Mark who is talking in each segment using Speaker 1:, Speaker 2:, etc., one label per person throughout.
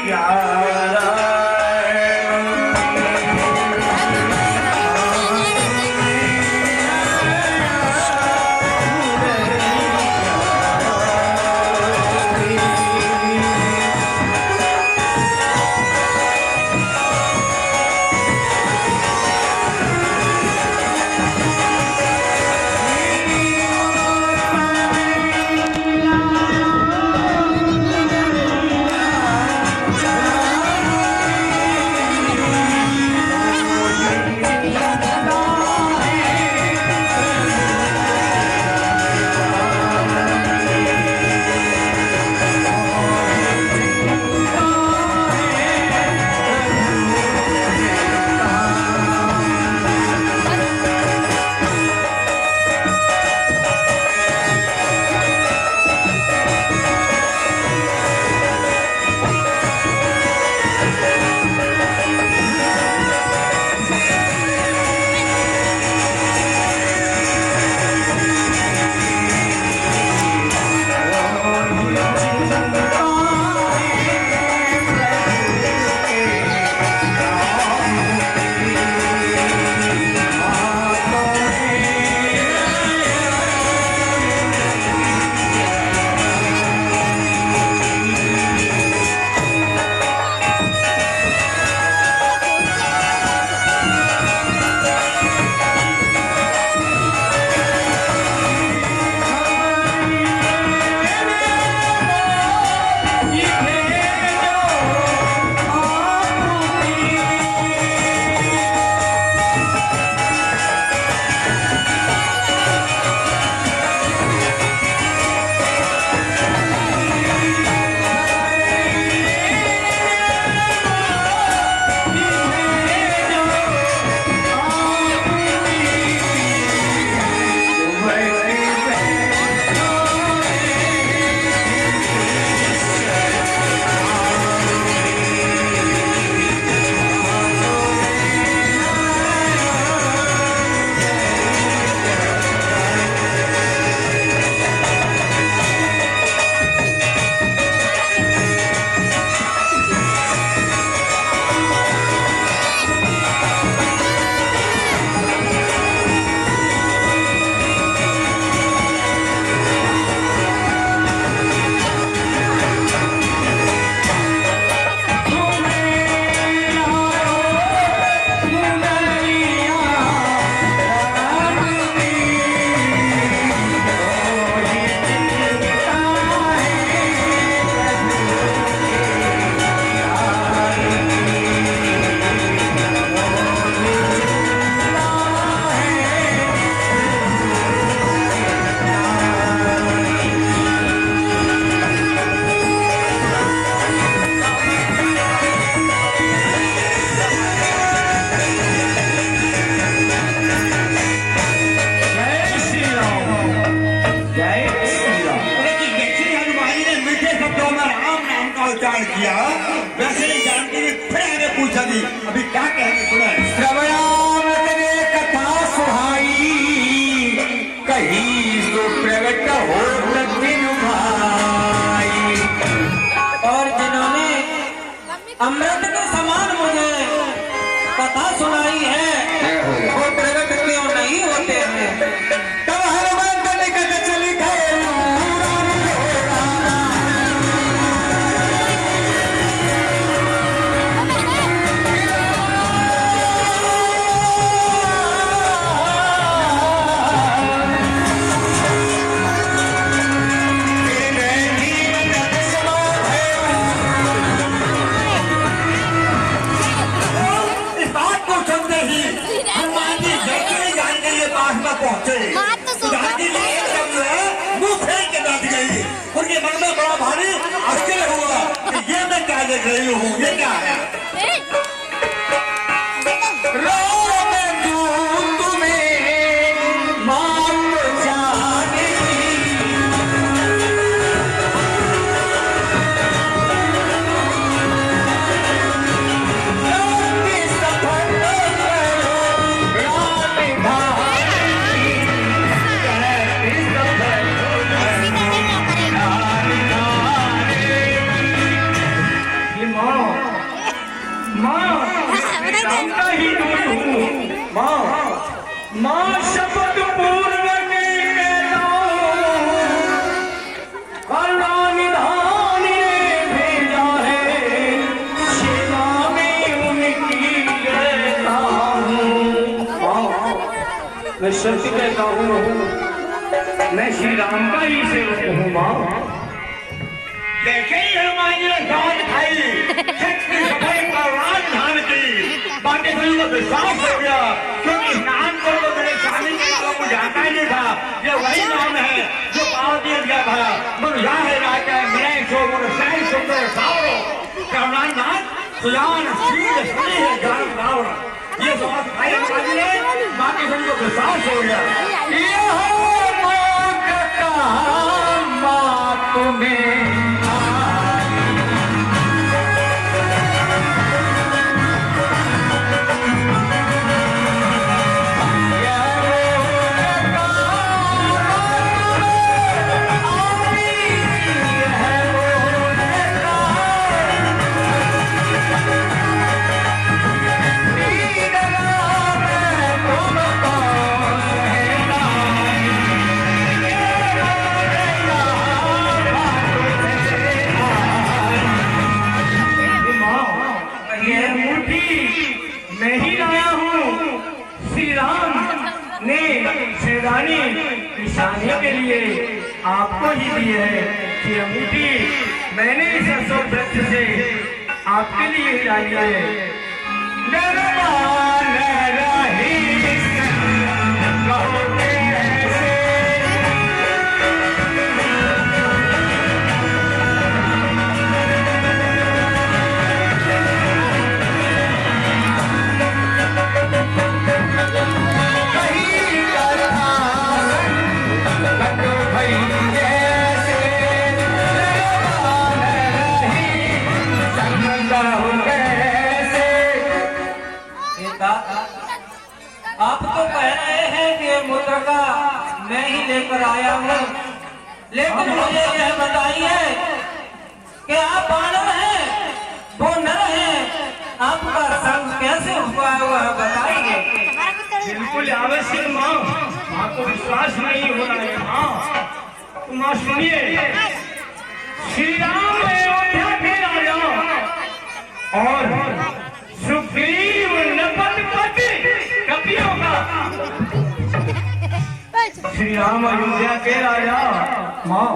Speaker 1: किया वैसे ही जानकी ने फिर आगे पूछा थी अभी क्या कहने सुना है।
Speaker 2: श्रवणामृत ने कथा सुहाई कहीं सो प्रगट हो दिन भाई। और जिन्होंने अमृत के समान मुझे कथा सुनाई है वो प्रगट क्यों नहीं होते हैं। तब हनुमंत निकट चली गए
Speaker 1: उनके मन में बड़ा भारी आश्चर्य हुआ कि ये मैं क्या देख रही हूँ, ये क्या है।
Speaker 2: माँ राम का ही दूत हूँ माँ। माँ शपथ पूर्वक कहता हूँ, करुणा निधान ने भेजा है, सेवा में उनकी रहता हूँ। माँ मैं सच कहता हूँ, मैं श्री राम का ही सेवक हूँ माँ।
Speaker 1: देखे हनुमान जी ने दान खाई, छठ की सफाई का राजधान की, बाकी सभी को विश्वास हो गया, क्योंकि नाम को तो मेरे स्वामी के नाम को जाता ही नहीं था। ये वही नाम है जो पाव दिया गया था। मन यह है राजा मेरे सो मन सही सुंदर सावरो, करुणानाथ सुजान शील सुनी है ज्ञान रावण। ये बात भाई हनुमान जी ने, बाकी सभी को विश्वास हो गया।
Speaker 2: माँ तुम्हें मैं ही लाया हूँ। श्री राम ने शेरानी निशाने के लिए आपको ही दी है। ये अंगूठी मैंने इस अशोक वृक्ष से आपके लिए ही डाली है। आप तो कह रहे हैं कि मुद्रा का मैं ही लेकर आया हूँ, लेकिन मुझे यह बताइए कि आप बानर हैं, वो नर हैं, आपका संग कैसे हुआ हुआ बताइए। बिल्कुल आवश्यक माँ, माँ को विश्वास नहीं हो रहा है माँ। तो माँ सुनिए, श्री राम अयोध्या के राजा और सुग्रीव नपतपति कपियों का, श्री राम अयोध्या के राजा माँ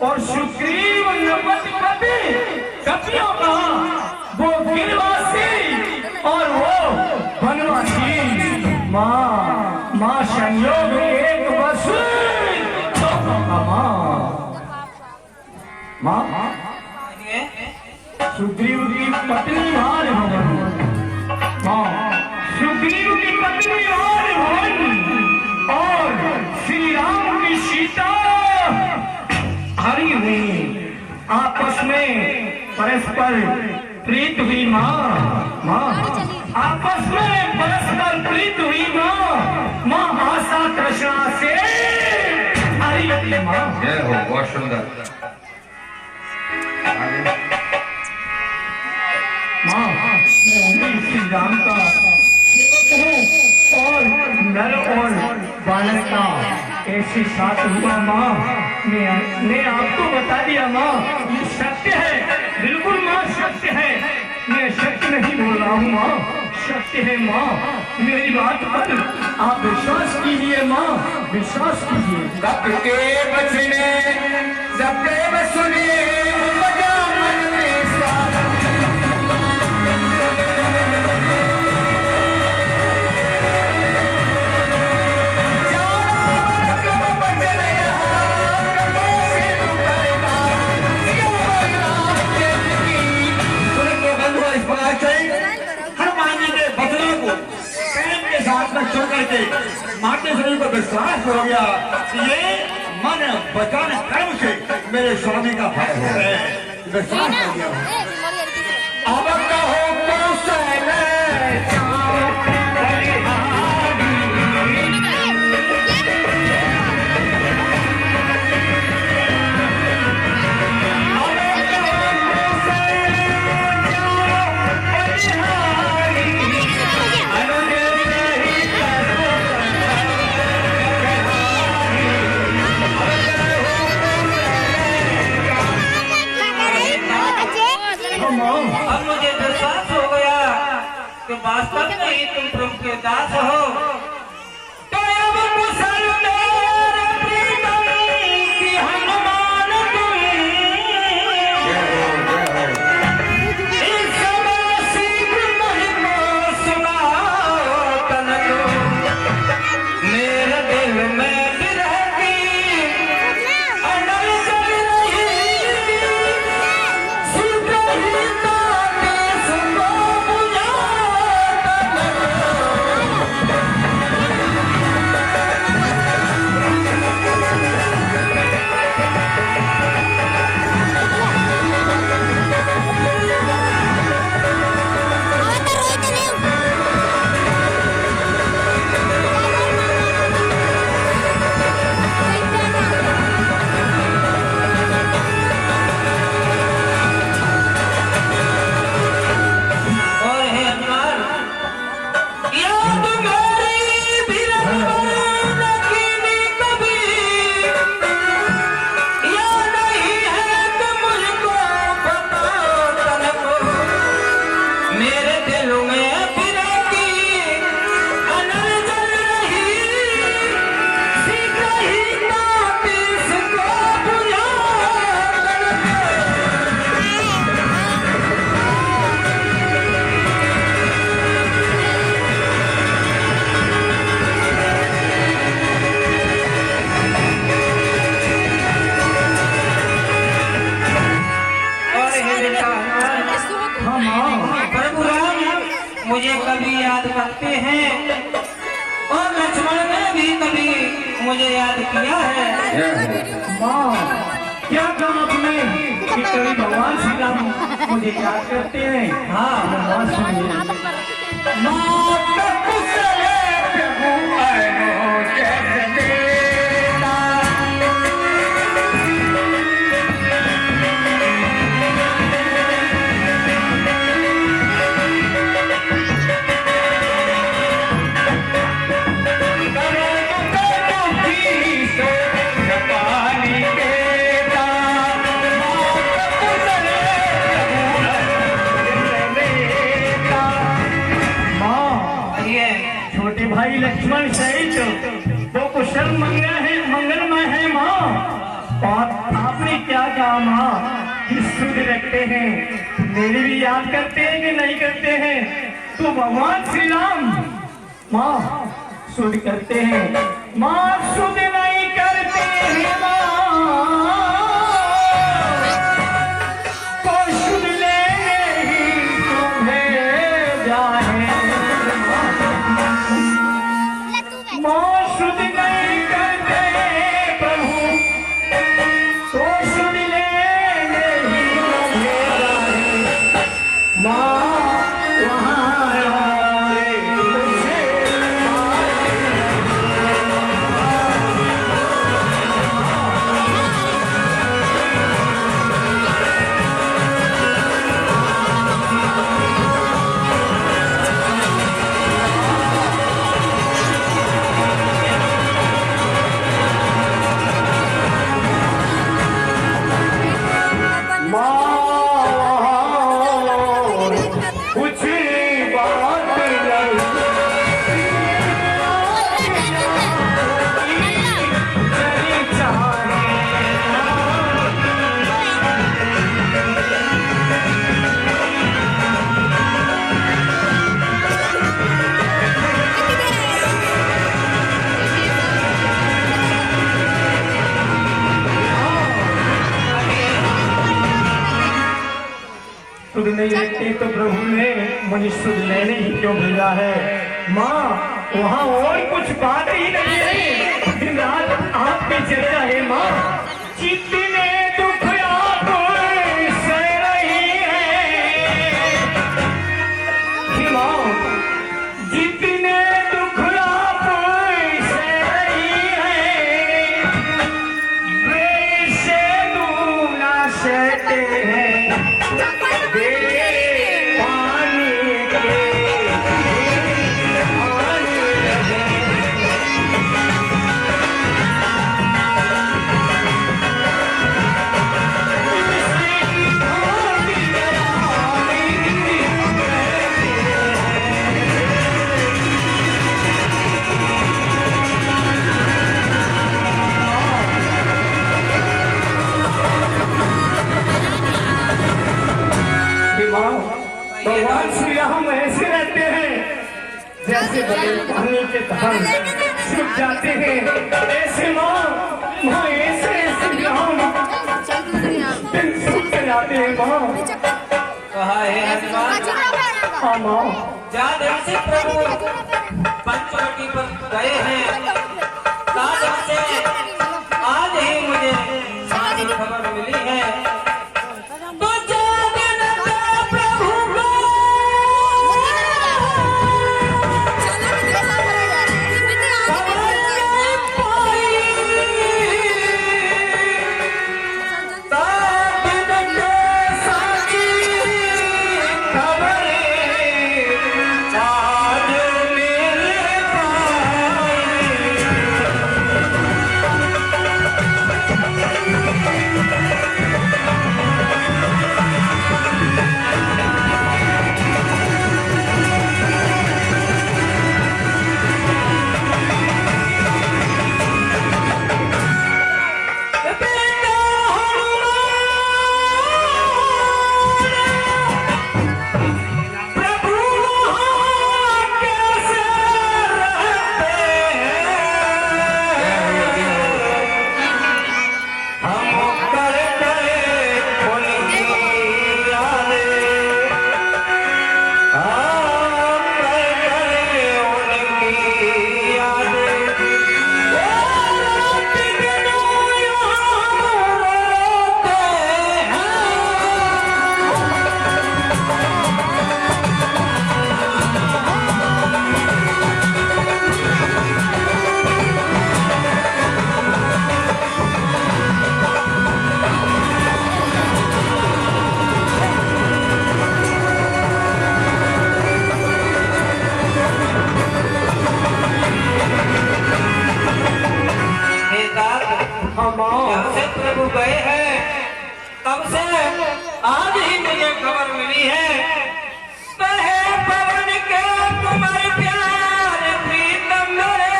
Speaker 2: और सुग्रीव नपतपति कपियों का वो गिरवासी और वो वनवासी माँ। माँ संयोग एक बस माँ सुग्रीव की पत्नी भार हाँ सुग्रीव की पत्नी और श्री राम की सीता हरी हुई, आपस में परस्पर प्रीत हुई माँ। माँ आपस में परस्पर प्रीत हुई माँ। माँ आशा तृष्णा से हरी हुई माँ।
Speaker 3: जय हो, बहुत सुंदर।
Speaker 2: माँ मैं श्री राम का और नर और बालक का ऐसे साथ हुआ माँ। मैं आपको बता दिया माँ, ये सत्य है, बिल्कुल माँ सत्य है। मैं सत्य नहीं बोल रहा हूँ माँ, सत्य है माँ। मेरी बात पर आप विश्वास कीजिए माँ, विश्वास कीजिए।
Speaker 3: सबके बचने सबके सुने
Speaker 1: चल करके माते शरीर को विश्वास हो गया कि ये मन वचन कर्म से मेरे स्वामी का भय हो रहे हैं। विश्वास हो गया।
Speaker 3: अब कहो
Speaker 1: माँ।
Speaker 2: अब मुझे विश्वास हो गया कि वास्तव में ही तुम प्रभु के दास हो। तो अब कुशल मेरे प्रीतम की हनुमान तुम, इस समय शीघ्र महिमा सुनाओ तनको। मेरे दिल में विरह की अनल जल रही, शीघ्र ही ताके सुनो बुझा और हे हनुमान, याद मेरी विरह न कीनी कभी, या नहीं है कि मुझको पता तनको। मेरे दिल में विरह की अनल जल रही, शीघ्र ही ताके इसको बुझा तनको। और हे बेटा
Speaker 1: हाँ माँ।
Speaker 2: प्रभु राम मुझे कभी याद करते हैं, और लक्ष्मण ने भी कभी मुझे याद किया है।
Speaker 1: माँ, क्या कहा आपने कि कभी भगवान श्री राम मुझे याद करते हैं?
Speaker 2: हाँ
Speaker 1: माँ सुनिए। माँ,
Speaker 2: ये
Speaker 1: छोटे भाई लक्ष्मण सहित वो कुशल मंगलमय है माँ। और आपने क्या कहा माँ कि शुद्ध रखते हैं, मेरी भी याद करते हैं कि नहीं करते हैं? तो भगवान श्री राम माँ शुद्ध करते हैं, माँ शुद्ध नहीं करते हैं माँ। तो शुद्ध लेने ही तुम्हें जाए माँ, शुद्ध नहीं करते प्रभु, तो शुद्ध लेने ही तुम्हें जाए माँ। वहाँ आए तुझे कुछ बात नहीं चाहे शुद्ध नहीं रखते तो प्रभु ने मुझे शुद्ध लेने ही क्यों भेजा है माँ? वहाँ और कुछ बात ही नहीं है, दिन रात आपकी चर्चा है माँ। जितने दुख आप सह रही है कि माँ, जितने दुख आप सह रही है, वे से दूना सहते हैं भगवान श्री राम ऐसे रहते हैं जैसे बड़े पानी के धान सूख जाते हैं, ऐसे माँ ऐसे श्री राम सूख जाते हैं माँ।
Speaker 2: कहा है हनुमान,
Speaker 1: हाँ माँ,
Speaker 2: जहाँ दिन से प्रभु पंचवटी पर गए हैं, ताजब से आज ही मुझे खबर मिली है। तो प्रभु गए हैं, तब से आज ही मुझे खबर मिली है। कहे पवन के तुम्हारे प्यार प्रीतम मेरे,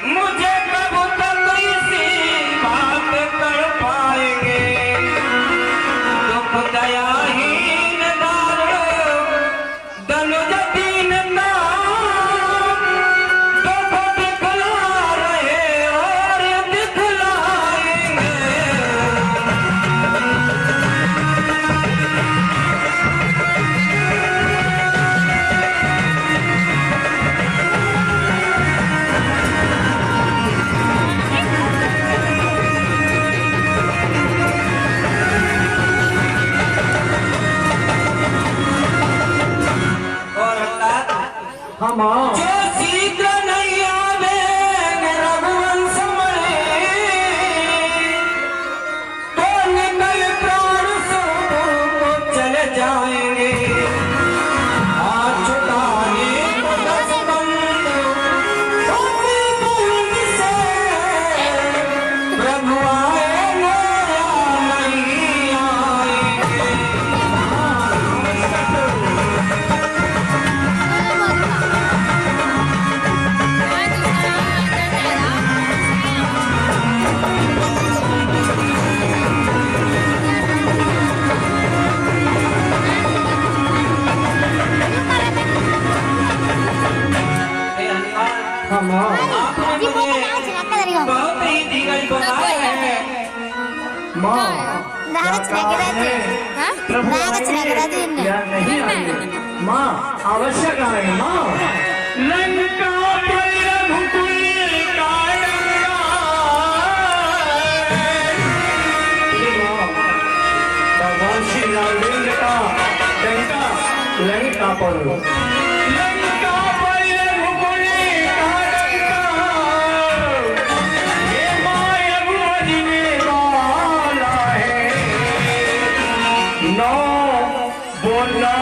Speaker 2: मुझे कब तक इसी बात कर पाएंगे। दुख दयाहीन दार दनुज दीन जो शीघ्र नहीं आवे रघुवंश मरे, तो निकल प्राण स्वरूप चले जाएंगे। हाथ छुटाने को दस बंधु से प्रभु आएंगे या नहीं आएंगे। आपने मुझे बहुत ही दिग्गज बनाया है
Speaker 1: माँ। माँ आवश्यक है माँ। लंका पर रघुकुल का भगवान श्री राम का डंका लंका पर, लंका पर रघुकुल का डंका, ये माया बजने वाला है। नौ बोला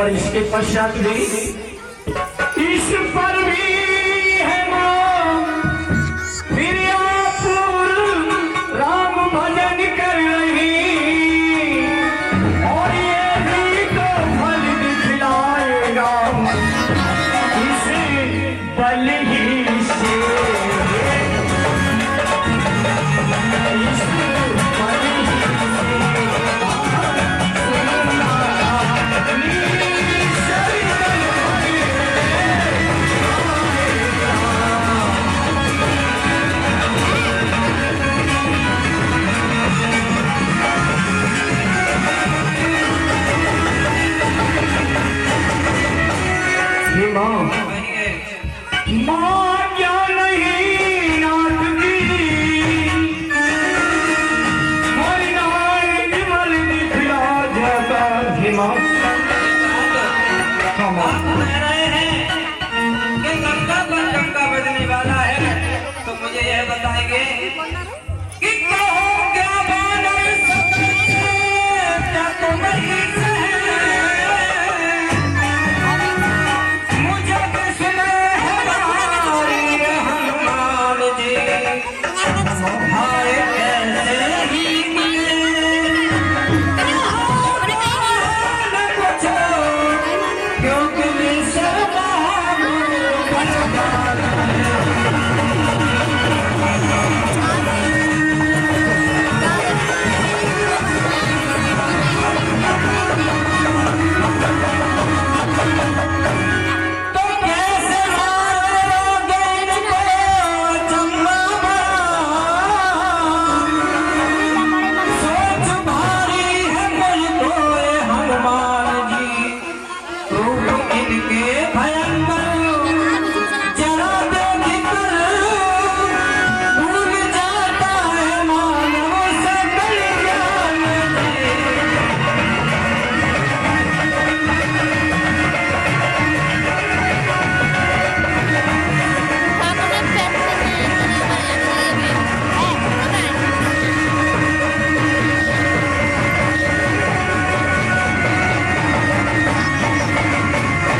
Speaker 1: और इसके पश्चात भी इस